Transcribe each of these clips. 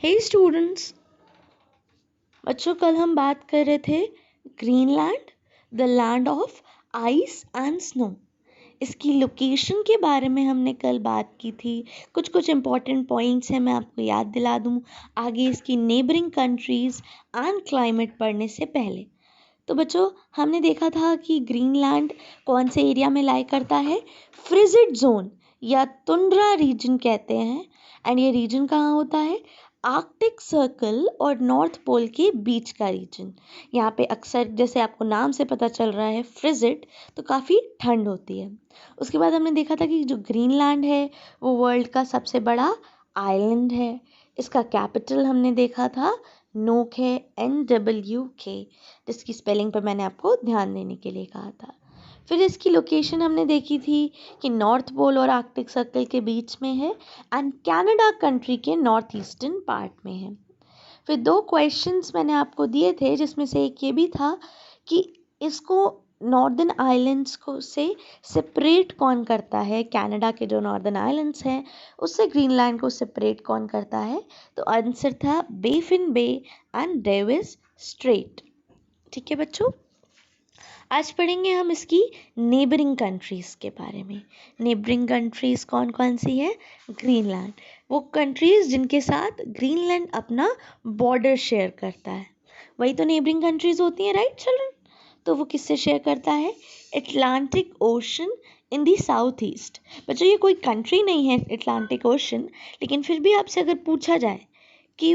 हे students, बच्चों कल हम बात कर रहे थे Greenland, the land of ice and snow. इसकी लोकेशन के बारे में हमने कल बात की थी। कुछ कुछ इम्पॉर्टेंट पॉइंट्स हैं, मैं आपको याद दिला दूँ आगे इसकी नेबरिंग कंट्रीज़ एंड क्लाइमेट पढ़ने से पहले। तो बच्चों हमने देखा था कि ग्रीनलैंड कौन से एरिया में लाई करता है, फ्रिजिड जोन या टुंड्रा रीजन कहते हैं। एंड ये रीजन कहाँ होता है, आर्कटिक सर्कल और नॉर्थ पोल के बीच का रीजन। यहाँ पे अक्सर जैसे आपको नाम से पता चल रहा है फ्रिजिड, तो काफ़ी ठंड होती है। उसके बाद हमने देखा था कि जो ग्रीनलैंड है वो वर्ल्ड का सबसे बड़ा आइलैंड है। इसका कैपिटल हमने देखा था नोक है, NWK, जिसकी स्पेलिंग पर मैंने आपको ध्यान देने के लिए कहा था। फिर इसकी लोकेशन हमने देखी थी कि नॉर्थ पोल और आर्कटिक सर्कल के बीच में है एंड कनाडा कंट्री के नॉर्थ ईस्टर्न पार्ट में है। फिर 2 क्वेश्चंस मैंने आपको दिए थे, जिसमें से एक ये भी था कि इसको नॉर्दर्न आइलैंड्स को से सेपरेट कौन करता है, कनाडा के जो नॉर्दर्न आइलैंड्स हैं उससे ग्रीनलैंड को सेपरेट कौन करता है। तो आंसर था Baffin Bay and Davis Strait. ठीक है बच्चों, आज पढ़ेंगे हम इसकी नेबरिंग कंट्रीज़ के बारे में। नेबरिंग कंट्रीज़ कौन कौन सी है, ग्रीनलैंड, वो कंट्रीज़ जिनके साथ ग्रीनलैंड अपना बॉर्डर शेयर करता है, वही तो नेबरिंग कंट्रीज़ होती हैं, राइट चिल्ड्रन। तो वो किससे शेयर करता है, Atlantic ocean in the south east. बच्चों ये कोई कंट्री नहीं है अटलांटिक ओशन, लेकिन फिर भी आपसे अगर पूछा जाए कि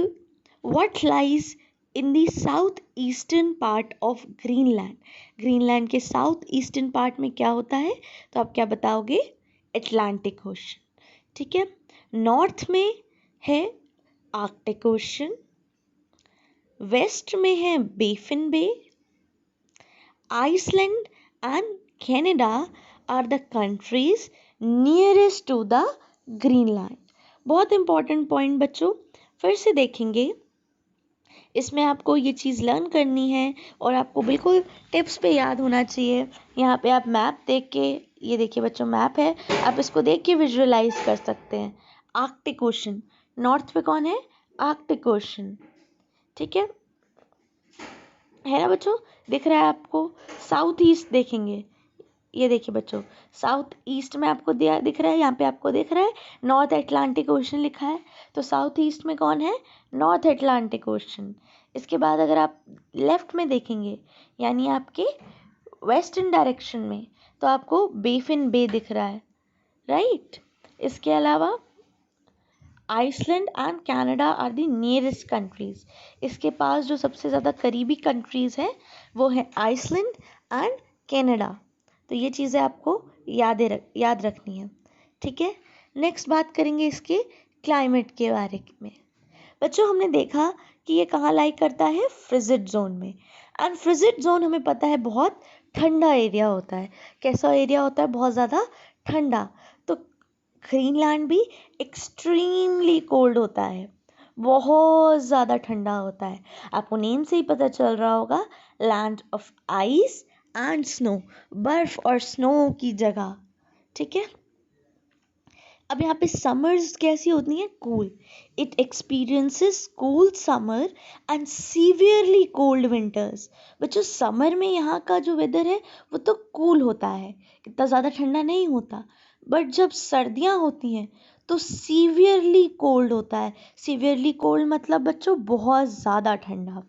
what lies in the south eastern part of Greenland, Greenland के साउथ ईस्टर्न पार्ट में क्या होता है, तो आप क्या बताओगे, अटलांटिक ओशन। ठीक है, नॉर्थ में है आर्कटिक ओशन, वेस्ट में है Baffin Bay, Iceland and Canada are the countries nearest to the Greenland. बहुत इंपॉर्टेंट पॉइंट बच्चों, फिर से देखेंगे, इसमें आपको ये चीज़ लर्न करनी है और आपको बिल्कुल टिप्स पे याद होना चाहिए। यहाँ पे आप मैप देख के, ये देखिए बच्चों मैप है, आप इसको देख के विजुअलाइज कर सकते हैं। आर्कटिक ओशन, नॉर्थ पे कौन है, आर्कटिक ओशन। ठीक है ना बच्चों, दिख रहा है आपको। साउथ ईस्ट देखेंगे, ये देखिए बच्चों साउथ ईस्ट में आपको दिया दिख रहा है, यहाँ पे आपको दिख रहा है नॉर्थ अटलांटिक ओशन लिखा है, तो साउथ ईस्ट में कौन है, नॉर्थ अटलांटिक ओशन। इसके बाद अगर आप लेफ्ट में देखेंगे यानी आपके वेस्टर्न डायरेक्शन में, तो आपको बेफिन बे दिख रहा है, राइट। इसके अलावा Iceland and Canada are the nearest countries. इसके पास जो सबसे ज़्यादा करीबी कंट्रीज है वो है आइसलैंड एंड कनाडा। तो ये चीज़ें आपको याद रखनी है। ठीक है, नेक्स्ट बात करेंगे इसके क्लाइमेट के बारे में। बच्चों हमने देखा कि ये कहाँ लाई करता है, फ्रिजिड जोन में। एंड फ्रिजिड जोन हमें पता है बहुत ठंडा एरिया होता है। कैसा एरिया होता है, बहुत ज़्यादा ठंडा। तो ग्रीनलैंड भी एक्सट्रीमली कोल्ड होता है, बहुत ज़्यादा ठंडा होता है। आपको नेम से ही पता चल रहा होगा, land of ice and snow, बर्फ और स्नो की जगह। ठीक है, अब यहाँ पे समर्स कैसी होती हैं, cool. It experiences cool summer and severely cold winters. बच्चों समर में यहाँ का जो वेदर है वो तो कूल होता है, इतना ज़्यादा ठंडा नहीं होता। बट जब सर्दियाँ होती हैं तो सीवियरली कोल्ड होता है। सीवियरली कोल्ड मतलब बच्चों बहुत ज़्यादा ठंडा।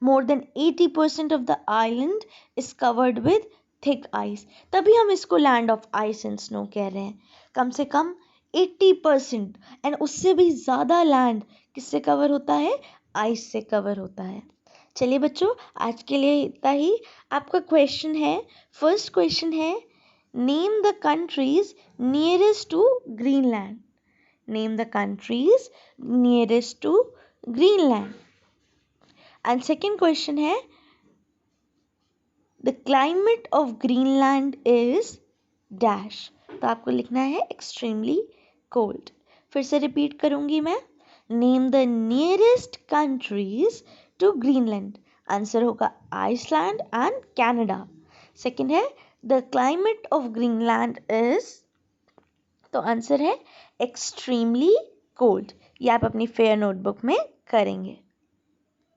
More than 80% of the island is covered with thick ice, तभी हम इसको land of ice and snow कह रहे हैं। कम से कम 80% एंड उससे भी ज़्यादा लैंड किससे कवर होता है, आइस से कवर होता है। चलिए बच्चों आज के लिए इतना ही। आपका क्वेश्चन है, फर्स्ट क्वेश्चन है, name the countries nearest to Greenland. Name the countries nearest to Greenland. And second question है, the climate of Greenland is dash. तो आपको लिखना है एक्सट्रीमली कोल्ड। फिर से रिपीट करूंगी मैं, name the nearest countries to Greenland. Answer होगा आइसलैंड एंड कनाडा। सेकेंड है, the climate of Greenland is, तो आंसर है एक्सट्रीमली कोल्ड। ये आप अपनी फेयर नोटबुक में करेंगे।